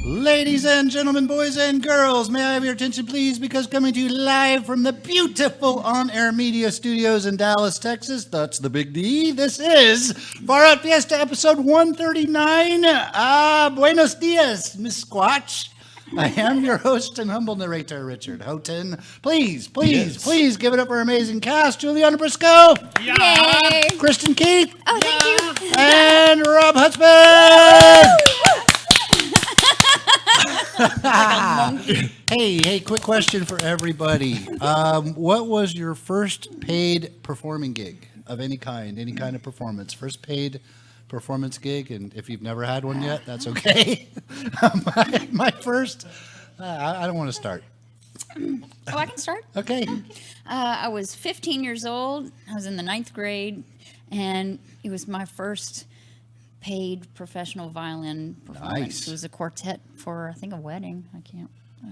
Ladies and gentlemen, boys and girls, may I have your attention, please? Because coming to you live from the beautiful on-air media studios in Dallas, Texas, that's the big D. This is Far Out Fiesta episode 139. Buenos dias, Miss Squatch. I am your host and humble narrator, Richard Houghton. Please give it up for our amazing cast. JuliAnna Briscoe. Yeah. Yay. Kristin Keith. Oh, thank you. And Robb Hudspeth. Hey, quick question for everybody. What was your first paid performing gig of any kind of performance? First paid performance gig, and if you've never had one yet, that's okay. my first, I don't want to start. Oh, I can start? Okay. I was 15 years old. I was in the 9th grade, and it was my first paid professional violin performance. Nice. It was a quartet for, I think, a wedding. I can't,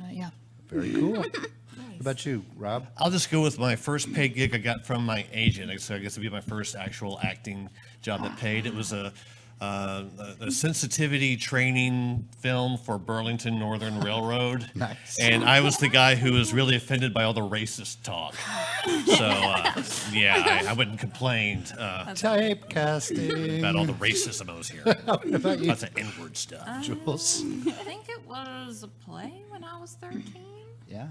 yeah. Very cool. Nice. What about you, Robb? I'll just go with my first paid gig I got from my agent. So I guess it'd be my first actual acting job that paid. It was a sensitivity training film for Burlington Northern Railroad. Nice. And I was the guy who was really offended by all the racist talk. So, I wouldn't complain Typecasting. about all the racism I was hearing. What about you? Lots of N-word stuff. Jules? I think it was a play when I was 13. Yeah.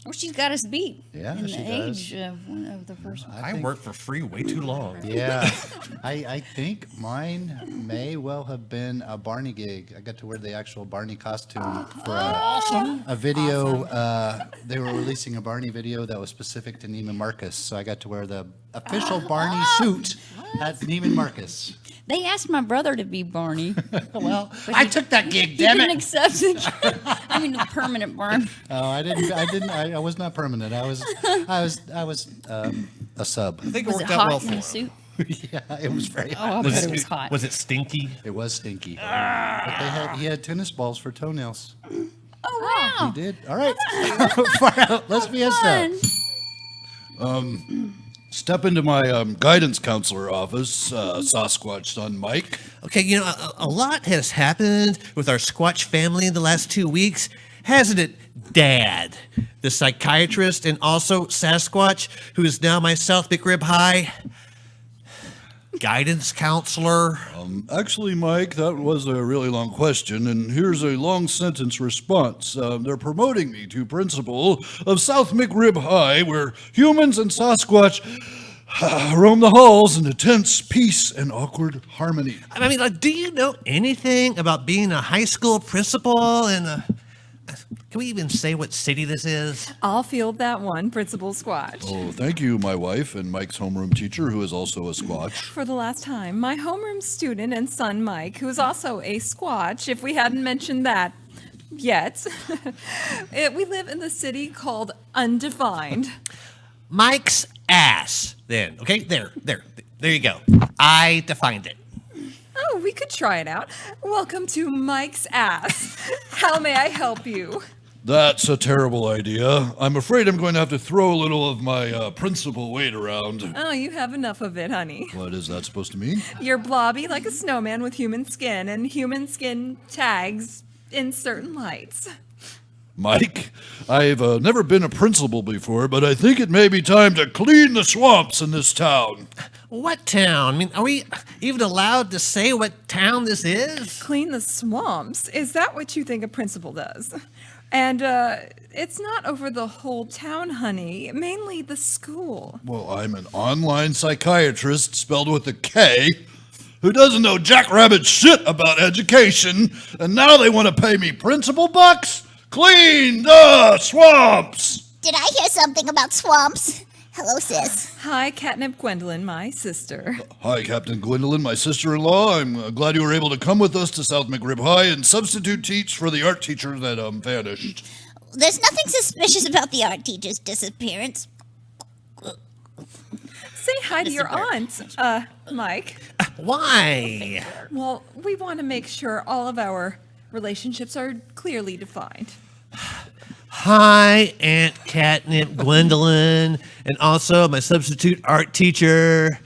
Well, she's got us beat Yeah, in she the does. age of the first one. I worked for free way too long. Yeah, I think mine may well have been a Barney gig. I got to wear the actual Barney costume for a video. They were releasing a Barney video that was specific to Neiman Marcus, so I got to wear the official Barney suit at Neiman Marcus. They asked my brother to be Barney. Well, I took that gig, He damn didn't it. accept it. I mean, the permanent Barney. Oh, I was not permanent. I was a sub. I think it Was it worked out well hot for in the him. suit? Yeah, it was very Oh, hot. I bet it was hot. Was it stinky? It was stinky. But he had tennis balls for toenails. Oh, wow. He did. All right. Far Out. Let's be a step. Fun. Step into my guidance counselor office, Sasquatch son Mike. Okay, a lot has happened with our Squatch family in the last 2 weeks, hasn't it, Dad? The psychiatrist and also Sasquatch, who is now my South McRibb High guidance counselor. Actually, Mike, that was a really long question, and here's a long sentence response. They're promoting me to principal of South McRibb High, where humans and Sasquatch roam the halls in intense peace and awkward harmony. I mean, do you know anything about being a high school principal and can we even say what city this is? I'll field that one, Principal Squatch. Oh, thank you, my wife and Mike's homeroom teacher, who is also a Squatch. For the last time, my homeroom student and son Mike, who is also a Squatch, if we hadn't mentioned that yet. We live in the city called Undefined. Mike's ass, then. Okay, there you go. I defined it. Oh, we could try it out. Welcome to Mike's Ass. How may I help you? That's a terrible idea. I'm afraid I'm going to have to throw a little of my principal weight around. Oh, you have enough of it, honey. What is that supposed to mean? You're blobby like a snowman with human skin, and human skin tags in certain lights. Mike, I've never been a principal before, but I think it may be time to clean the swamps in this town. What town? I mean, are we even allowed to say what town this is? Clean the swamps? Is that what you think a principal does? And it's not over the whole town, honey. Mainly the school. Well, I'm an online psychiatrist, spelled with a K, who doesn't know jackrabbit shit about education, and now they want to pay me principal bucks? Clean the swamps! Did I hear something about swamps? Hello, sis. Hi, Catnip Gwendolyn, my sister. Hi, Captain Gwendolyn, my sister-in-law. I'm glad you were able to come with us to South McRibb High and substitute teach for the art teacher that vanished. There's nothing suspicious about the art teacher's disappearance. Say hi to your aunt, Mike. Why? Well, we want to make sure all of our relationships are clearly defined. Hi, Aunt Catnip Gwendolyn, and also my substitute art teacher.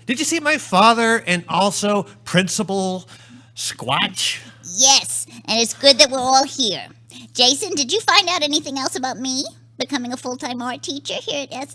Did you see my father and also Principal Squatch? Yes, and it's good that we're all here. Jason, did you find out anything else about me becoming a full-time art teacher here at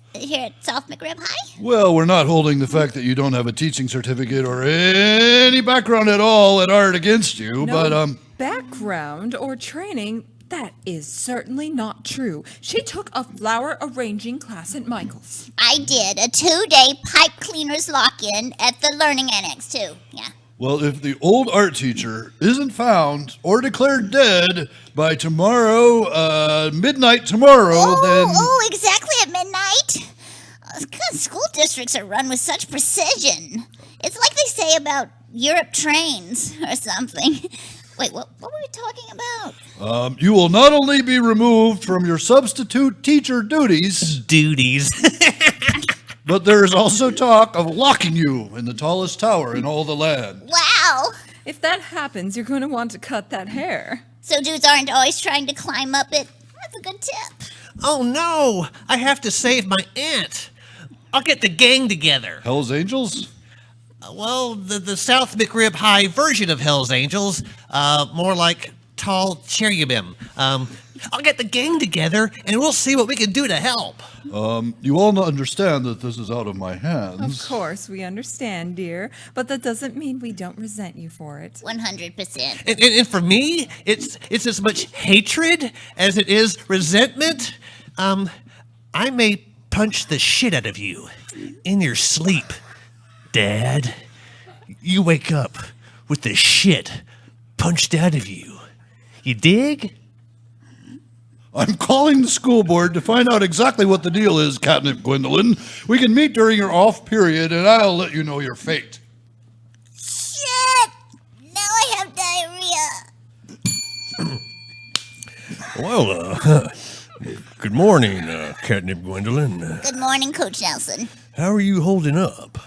South McRibb High? Well, we're not holding the fact that you don't have a teaching certificate or any background at all at art against you, No background or training, that is certainly not true. She took a flower arranging class at Michael's. I did a 2-day pipe cleaner's lock-in at the Learning Annex, too. Yeah. Well, if the old art teacher isn't found or declared dead by tomorrow, midnight tomorrow, then... Oh, exactly at midnight? God, school districts are run with such precision. It's like they say about Europe trains or something. Wait, what were we talking about? You will not only be removed from your substitute teacher duties, but there is also talk of locking you in the tallest tower in all the land. Wow. If that happens, you're going to want to cut that hair. So dudes aren't always trying to climb up it. That's a good tip. Oh no, I have to save my aunt. I'll get the gang together. Hell's Angels? Well, the South McRibb High version of Hell's Angels, more like tall cherubim. I'll get the gang together and we'll see what we can do to help. You all understand that this is out of my hands. Of course, we understand, dear, but that doesn't mean we don't resent you for it. 100%. And for me, it's as much hatred as it is resentment. I may punch the shit out of you in your sleep, Dad. You wake up with the shit punched out of you. You dig? I'm calling the school board to find out exactly what the deal is, Catnip Gwendolyn. We can meet during your off period, and I'll let you know your fate. Shit! Now I have diarrhea. Well, good morning, Catnip Gwendolyn. Good morning, Coach Nelson. How are you holding up?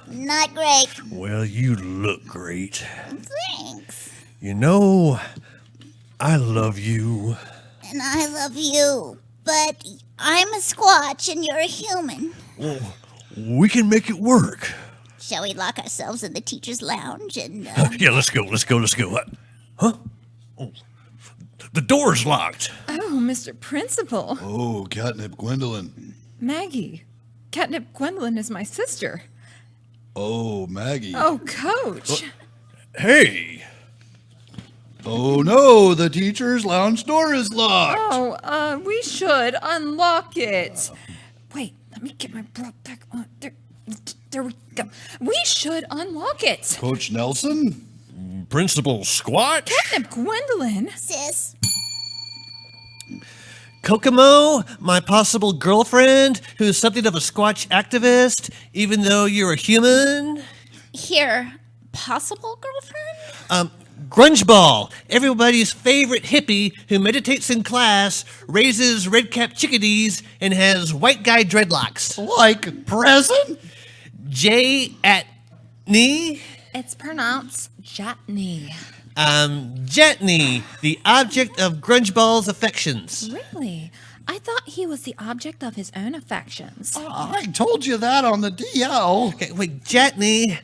Not great. Well, you look great. Thanks. You know, I love you. And I love you. But I'm a Squatch and you're a human. Well, we can make it work. Shall we lock ourselves in the teacher's lounge and... Yeah, let's go. Huh? Oh, the door's locked. Oh, Mr. Principal. Oh, Catnip Gwendolyn. Maggie. Catnip Gwendolyn is my sister. Oh, Maggie. Oh, Coach. Hey. Oh, no, the teacher's lounge door is locked. Oh, we should unlock it. Wait, let me get my bra back on. There we go. We should unlock it. Coach Nelson? Principal Squatch? Catnip Gwendolyn. Sis. Kokomo, my possible girlfriend, who's something of a Squatch activist, even though you're a human. Here, possible girlfriend? Grunge Ball, everybody's favorite hippie who meditates in class, raises red-capped chickadees, and has white guy dreadlocks. Like present? J-at-knee? It's pronounced Jatney. Jetney, the object of Grunge Ball's affections. Really? I thought he was the object of his own affections. I told you that on the DL. Okay, wait, Jetney,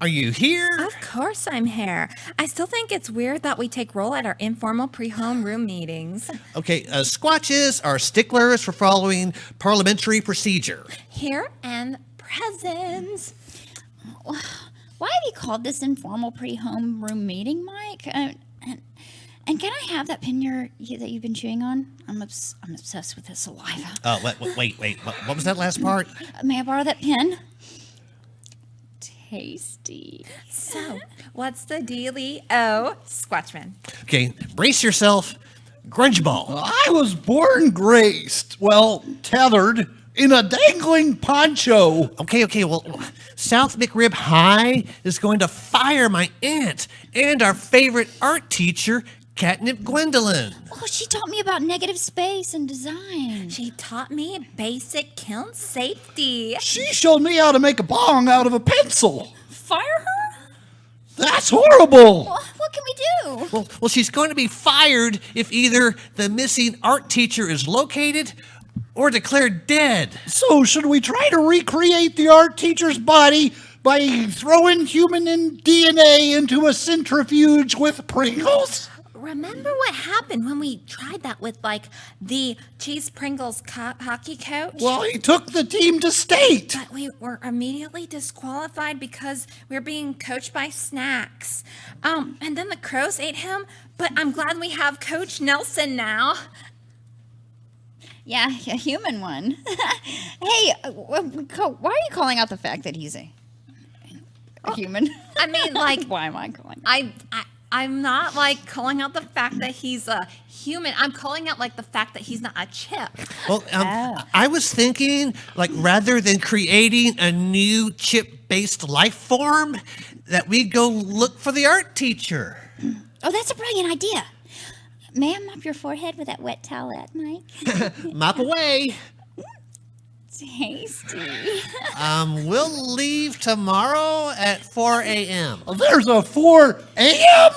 are you here? Of course I'm here. I still think it's weird that we take roll at our informal pre-homeroom meetings. Okay, Squatches are sticklers for following parliamentary procedure. Here and present. Why have you called this informal pre-homeroom meeting, Mike? And can I have that pin that you've been chewing on? I'm obsessed with the saliva. Wait, what was that last part? May I borrow that pin? Tasty. So, what's the dealie? Oh, Squatchman. Okay, brace yourself. Grunge Ball. I was born graced. Well, tethered in a dangling poncho. Okay, well, South McRibb High is going to fire my aunt and our favorite art teacher, Catnip Gwendolyn. Oh, she taught me about negative space and design. She taught me basic kiln safety. She showed me how to make a bong out of a pencil. Fire her? That's horrible. What can we do? Well, she's going to be fired if either the missing art teacher is located or declared dead. So should we try to recreate the art teacher's body by throwing human DNA into a centrifuge with Pringles? Remember what happened when we tried that with, like, the Cheese Pringles hockey coach? Well, he took the team to state. But we were immediately disqualified because we were being coached by Snacks. And then the crows ate him, but I'm glad we have Coach Nelson now. Yeah, a human one. Hey, why are you calling out the fact that he's a human? I mean, like, Why am I calling? I'm not, like, calling out the fact that he's a human. I'm calling out, like, the fact that he's not a chip. Well, I was thinking, like, rather than creating a new chip-based life form, that we go look for the art teacher. Oh, that's a brilliant idea. May I mop your forehead with that wet towelette, Mike? Mop away. Tasty. We'll leave tomorrow at 4 a.m. There's a 4 a.m.?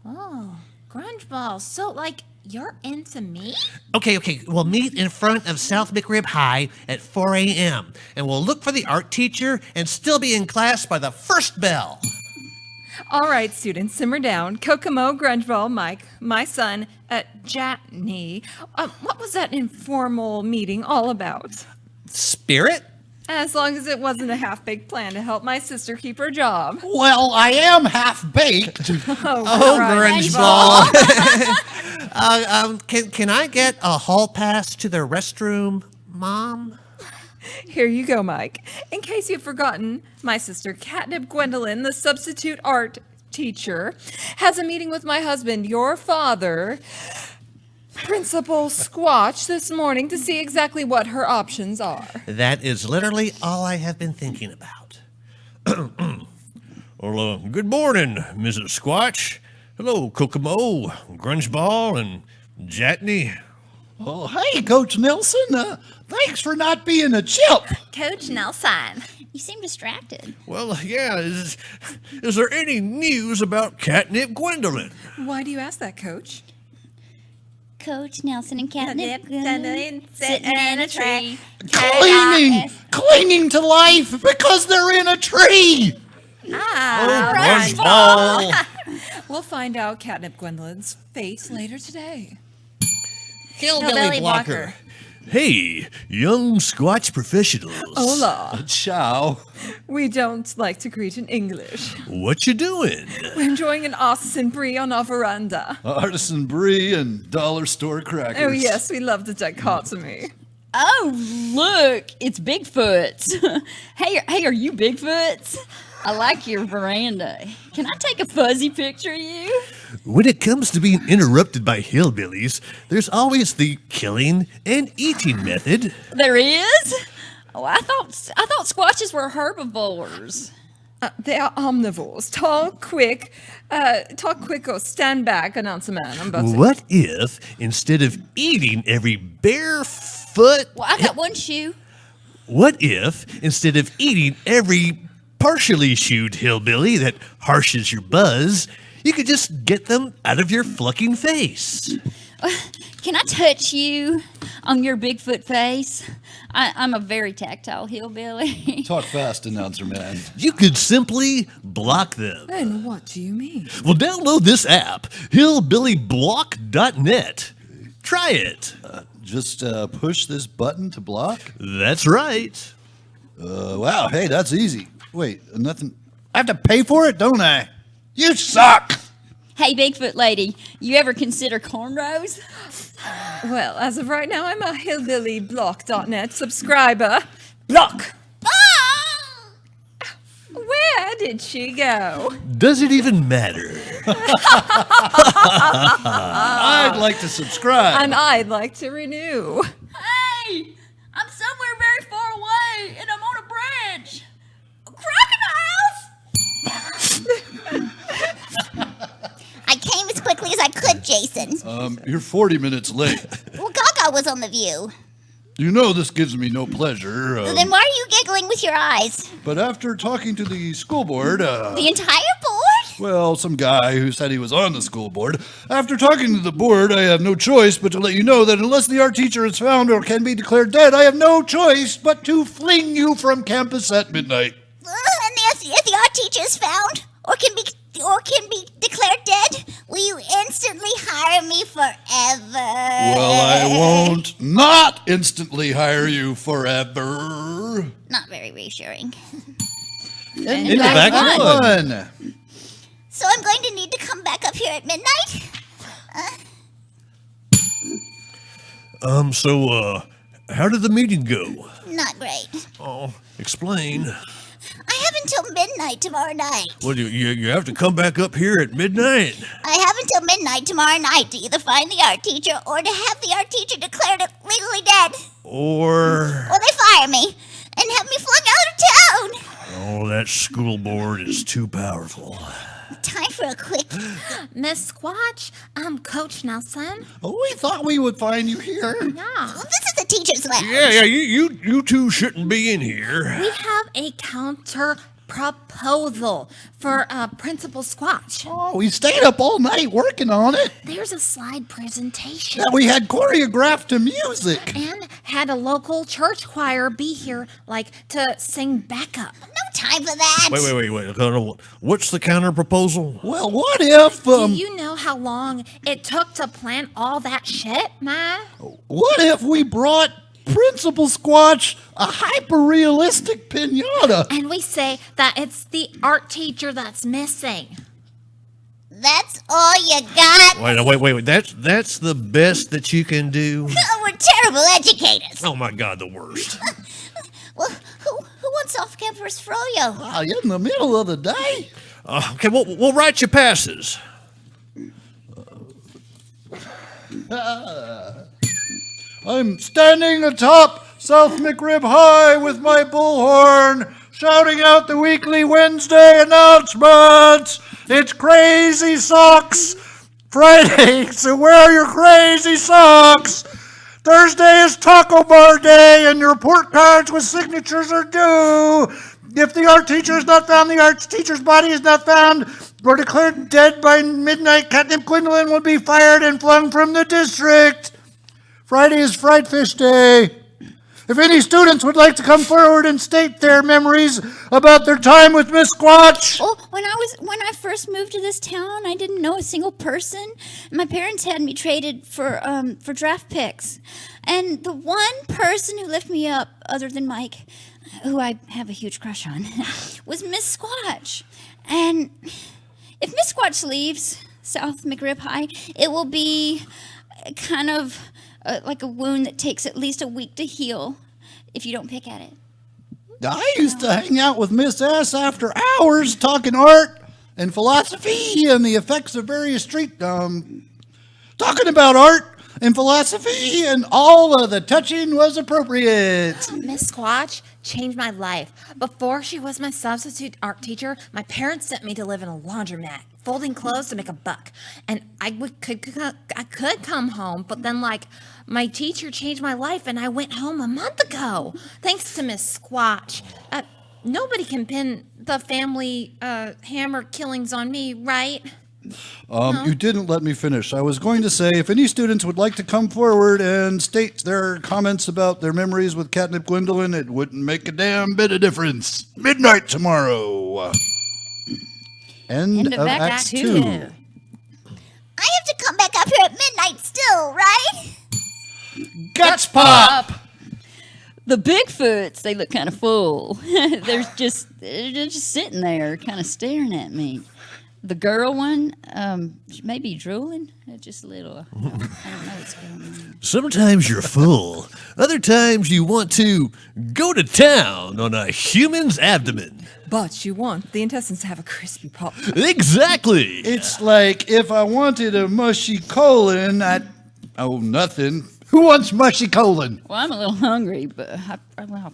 Oh, grunge balls. So, like, you're into me? Okay. We'll meet in front of South McRibb High at 4 a.m. And we'll look for the art teacher and still be in class by the first bell. All right, students, simmer down. Kokomo, Grungeball, Mike, my son, Jatney. What was that informal meeting all about? Spirit? As long as it wasn't a half-baked plan to help my sister keep her job. Well, I am half-baked. Oh, grunge ball. Can I get a hall pass to the restroom, Mom? Here you go, Mike. In case you've forgotten, my sister Catnip Gwendolyn, the substitute art teacher, has a meeting with my husband, your father, Principal Squatch, this morning to see exactly what her options are. That is literally all I have been thinking about. Well, good morning, Mrs. Squatch. Hello, Kokomo, Grungeball, and Jatney. Oh, hey, Coach Nelson. Thanks for not being a chip. Coach Nelson. You seem distracted. Well, yeah, is there any news about Catnip Gwendolyn? Why do you ask that, Coach? Coach Nelson and Catnip Sitting in a tree. Clinging to life because they're in a tree. Grungeball. We'll find out Catnip Gwendolyn's fate later today. Hillbilly blocker. Hey, young Squatch professionals. Hola. Ciao. We don't like to greet in English. What you doing? We're enjoying an artisan brie on our veranda. Artisan brie and dollar store crackers. Oh, yes, we love the dichotomy. Oh, look, it's Bigfoot's. Hey, are you Bigfoot's? I like your veranda. Can I take a fuzzy picture of you? When it comes to being interrupted by hillbillies, there's always the killing and eating method. There is? Oh, I thought squatches were herbivores. They are omnivores. Talk quick or stand back, announce a man. I'm about to... What if, instead of eating every barefoot... Well, I got one shoe. What if, instead of eating every partially shoed hillbilly that harshes your buzz, you could just get them out of your flucking face? Can I touch you on your Bigfoot face? I'm a very tactile hillbilly. Talk fast, announcer man. You could simply block them. And what do you mean? Well, download this app, hillbillyblock.net. Try it. Just push this button to block? That's right. Wow, hey, that's easy. Wait, nothing. I have to pay for it, don't I? You suck! Hey, Bigfoot lady, you ever consider cornrows? Well, as of right now, I'm a hillbillyblock.net subscriber. Block! Where did she go? Does it even matter? I'd like to subscribe. And I'd like to renew. Hey, what she said. You're 40 minutes late. Well, Gaga was on The View. You know this gives me no pleasure. Then why are you giggling with your eyes? But after talking to the school board, The entire board? well, some guy who said he was on the school board. After talking to the board, I have no choice but to let you know that unless the art teacher is found or can be declared dead, I have no choice but to fling you from campus at midnight. And if the art teacher is found or can be declared dead, will you instantly hire me forever? Well, I won't not instantly hire you forever. Not very reassuring. Into back one. So I'm going to need to come back up here at midnight? How did the meeting go? Not great. Oh, explain. I have until midnight tomorrow night. Well, you have to come back up here at midnight. I have until midnight tomorrow night to either find the art teacher or to have the art teacher declared legally dead. Or they fire me and have me flung out of town. oh, that school board is too powerful. Time for a quick... Miss Squatch, I'm Coach Nelson. Oh, we thought we would find you here. Yeah. Well, this is the teacher's lounge. Yeah, you two shouldn't be in here. We have a counter proposal for Principal Squatch. Oh, we stayed up all night working on it. There's a slide presentation. Yeah, we had choreographed to music. And had a local church choir be here, to sing backup. No time for that. Wait. What's the counter proposal? Well, what if, Do you know how long it took to plan all that shit, Ma? what if we brought Principal Squatch a hyper-realistic pinata? And we say that it's the art teacher that's missing. That's all you got? Wait. That's the best that you can do. Oh, we're terrible educators. Oh my God, the worst. Well, who wants off-campus froyo? Ah, in the middle of the day? Okay, we'll write you passes. I'm standing atop South McRibb High with my bullhorn, shouting out the weekly Wednesday announcements. It's Crazy Socks Friday, so wear your crazy socks. Thursday is Taco Bar Day, and your report cards with signatures are due. If the art teacher is not found, the art teacher's body is not found, or declared dead by midnight, Catnip Gwendolyn will be fired and flung from the district. Friday is Fried Fish Day. If any students would like to come forward and state their memories about their time with Miss Squatch. Oh, when I first moved to this town, I didn't know a single person. My parents had me traded for draft picks, and the one person who lifted me up, other than Mike, who I have a huge crush on, was Miss Squatch. And if Miss Squatch leaves South McRibb High, it will be kind of like a wound that takes at least a week to heal if you don't pick at it. I used to hang out with Miss S after hours talking art and philosophy and the effects of various talking about art and philosophy, and all of the touching was appropriate. Miss Squatch changed my life. Before she was my substitute art teacher, my parents sent me to live in a laundromat, folding clothes to make a buck. And I could come home, but then my teacher changed my life, and I went home a month ago, thanks to Miss Squatch. Nobody can pin the family hammer killings on me, right? You didn't let me finish. I was going to say, if any students would like to come forward and state their comments about their memories with Catnip Gwendolyn, it wouldn't make a damn bit of difference. Midnight tomorrow. End of Act 2. I have to come back up here at midnight still, right? Guts pop! The Bigfoots, they look kind of full. they're just sitting there, kind of staring at me. The girl one, she may be drooling, just a little. I don't know what's going on. Sometimes you're full. Other times you want to go to town on a human's abdomen. But you want the intestines to have a crispy pop. Exactly. It's like if I wanted a mushy colon, nothing. Who wants mushy colon? Well, I'm a little hungry, but I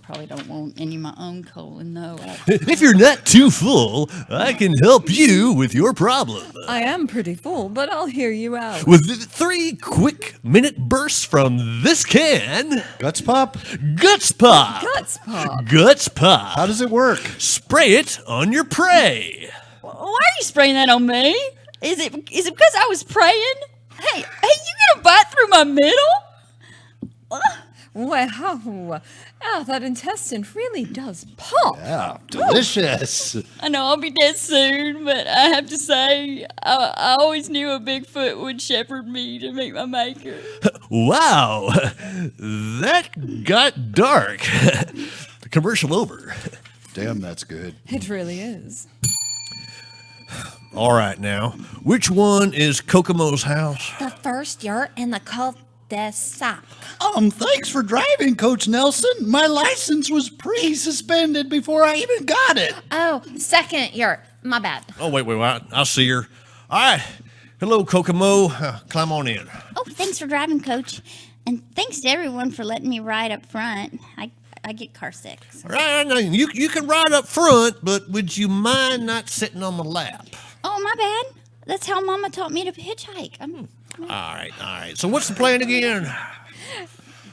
probably don't want any of my own colon, though. If you're not too full, I can help you with your problem. I am pretty full, but I'll hear you out. With 3 quick minute bursts from this can. Guts pop? Guts Pop. Guts pop. Guts Pop. How does it work? Spray it on your prey. Why are you spraying that on me? Is it because I was praying? Hey, you gonna bite through my middle? Wow. That intestine really does pop. Yeah, delicious. I know I'll be dead soon, but I have to say, I always knew a Bigfoot would shepherd me to meet my maker. Wow. That got dark. The commercial over. Damn, that's good. It really is. All right, now, which one is Kokomo's house? The first yurt in the cul-de-sac. Thanks for driving, Coach Nelson. My license was pre-suspended before I even got it. Oh, second yurt. My bad. Oh, wait, I'll see her. All right. Hello, Kokomo. Climb on in. Oh, thanks for driving, Coach. And thanks to everyone for letting me ride up front. I get car sick. So. All right, now, you can ride up front, but would you mind not sitting on my lap? Oh, my bad. That's how Mama taught me to hitchhike. All right. So what's the plan again?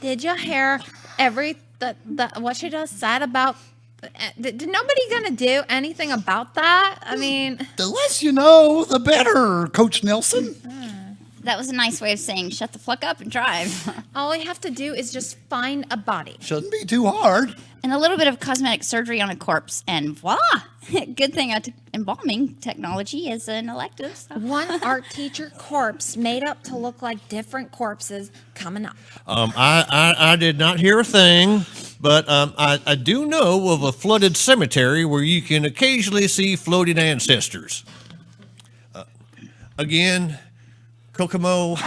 Did you hear what she just said about? Did nobody gonna do anything about that? I mean, The less you know, the better, Coach Nelson. That was a nice way of saying shut the fuck up and drive. all we have to do is just find a body. Shouldn't be too hard. And a little bit of cosmetic surgery on a corpse, and voila! Good thing I took embalming technology as an elective. So. One art teacher corpse made up to look like different corpses coming up. I did not hear a thing, but I do know of a flooded cemetery where you can occasionally see floating ancestors. Again, Kokomo,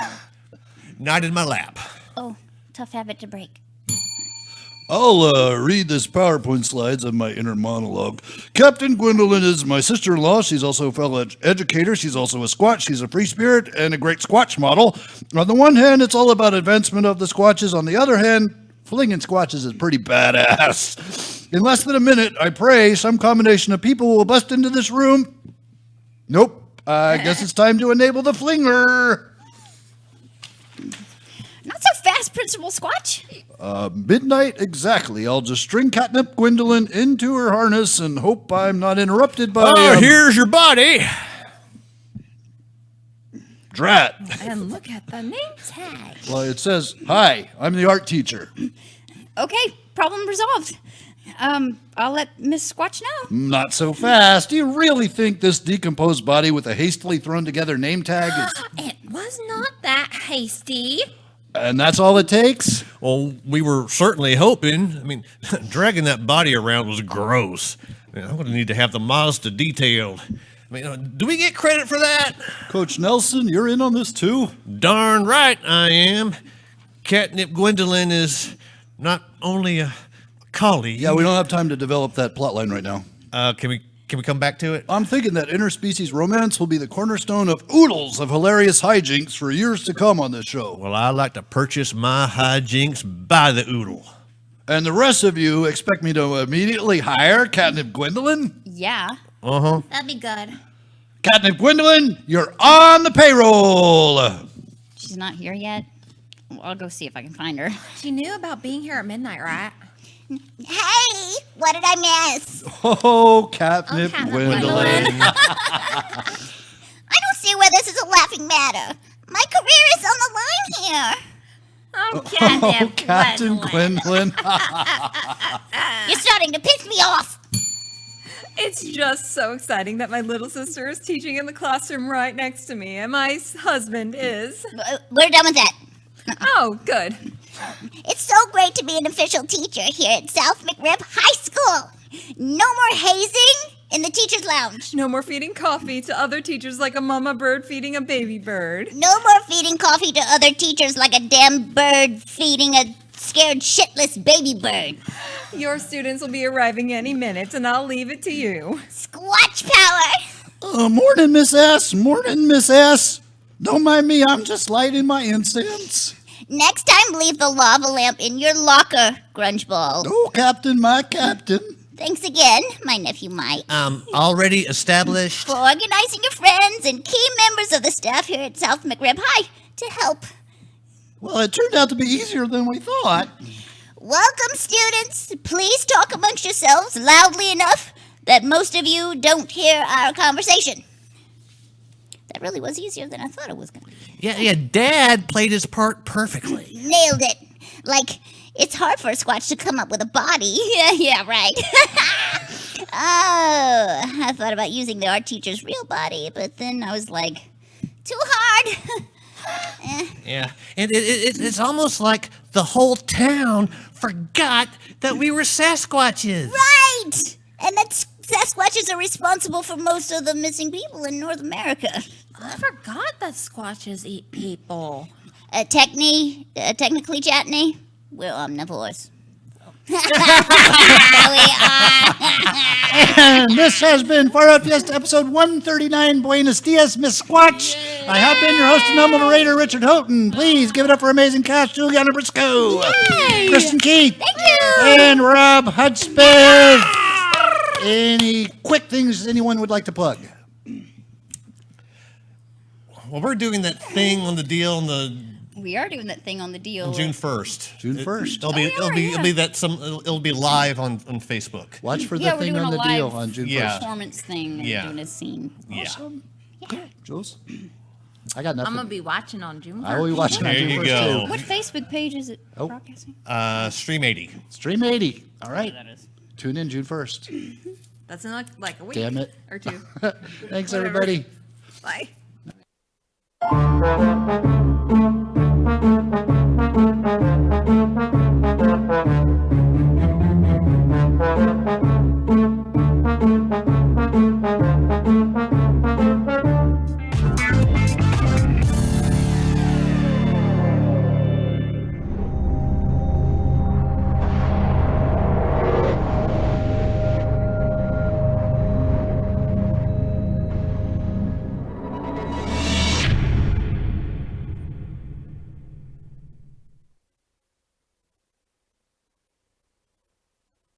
not in my lap. Oh, tough habit to break. I'll read this PowerPoint slides of my inner monologue. Captain Gwendolyn is my sister-in-law. She's also a fellow educator. She's also a Squatch. She's a free spirit and a great Squatch model. On the one hand, it's all about advancement of the Squatches. On the other hand, flinging Squatches is pretty badass. In less than a minute, I pray some combination of people will bust into this room. Nope. I guess it's time to enable the flinger. Not so fast, Principal Squatch. Midnight exactly. I'll just string Catnip Gwendolyn into her harness and hope I'm not interrupted by... Oh, here's your body. Drat. And look at the name tag. Well, it says, "Hi, I'm the art teacher." Okay, problem resolved. I'll let Miss Squatch know. Not so fast. Do you really think this decomposed body with a hastily thrown together name tag is... It was not that hasty. And that's all it takes? Well, we were certainly hoping. I mean, dragging that body around was gross. I mean, I'm going to need to have the Mazda detailed. I mean, do we get credit for that? Coach Nelson, you're in on this too? Darn right I am. Catnip Gwendolyn is not only a colleague. Yeah, we don't have time to develop that plot line right now. Can we come back to it? I'm thinking that interspecies romance will be the cornerstone of oodles of hilarious hijinks for years to come on this show. Well, I like to purchase my hijinks by the oodle. And the rest of you expect me to immediately hire Catnip Gwendolyn? Yeah. Uh-huh. That'd be good. Catnip Gwendolyn, you're on the payroll! She's not here yet. Well, I'll go see if I can find her. She knew about being here at midnight, right? Hey, what did I miss? Oh, Catnip Catnip Gwendolyn. I don't see where this is a laughing matter. My career is on the line here. Oh, Oh, Captain Gwendolyn. You're starting to piss me off. It's just so exciting that my little sister is teaching in the classroom right next to me, and my husband is. We're done with that. Oh, good. It's so great to be an official teacher here at South McRibb High School. No more hazing in the teacher's lounge. No more feeding coffee to other teachers like a mama bird feeding a baby bird. No more feeding coffee to other teachers like a damn bird feeding a scared shitless baby bird. Your students will be arriving any minute, and I'll leave it to you. Squatch power. Morning, Miss S. Morning, Miss S. Don't mind me, I'm just lighting my incense. Next time, leave the lava lamp in your locker, Grungeball. Oh, Captain, my Captain. Thanks again, my nephew Mike, Already established. for organizing your friends and key members of the staff here at South McRibb High to help. Well, it turned out to be easier than we thought. Welcome, students. Please talk amongst yourselves loudly enough that most of you don't hear our conversation. That really was easier than I thought it was going to be. Yeah, Dad played his part perfectly. Nailed it. Like, it's hard for a Squatch to come up with a body. Yeah, right. Oh, I thought about using the art teacher's real body, but then I was like, too hard. Yeah, and it's almost like the whole town forgot that we were Sasquatches. Right! And that Sasquatches are responsible for most of the missing people in North America. I forgot that Squatches eat people. Technically, Jatney, we're omnivores. We are. And this has been Far Out Fiesta episode 139. Buenos dias, Miss Squatch. I have been your host and humble narrator, Richard Houghton. Please give it up for amazing cast, JuliAnna Briscoe, Kristin Keith, Thank you. and Robb Hudspeth. Any quick things anyone would like to plug? Well, we're doing that thing on the deal on the We are doing that thing on the deal. June 1st. June 1st. It'll be live on Facebook. Watch for the Yeah, we're thing doing on a the deal live on June 1st. Yeah. performance thing. And Yeah. doing a scene. Yeah. Jules? I got nothing. I'm gonna be watching on June 1st. I will be watching on There June you 1st go. too. What Facebook page is it Oh. broadcasting? Stream 80. Stream 80. All right. That is. Tune in June 1st. That's in like a week. Damn it. Or two. Thanks, Whatever. everybody. Bye.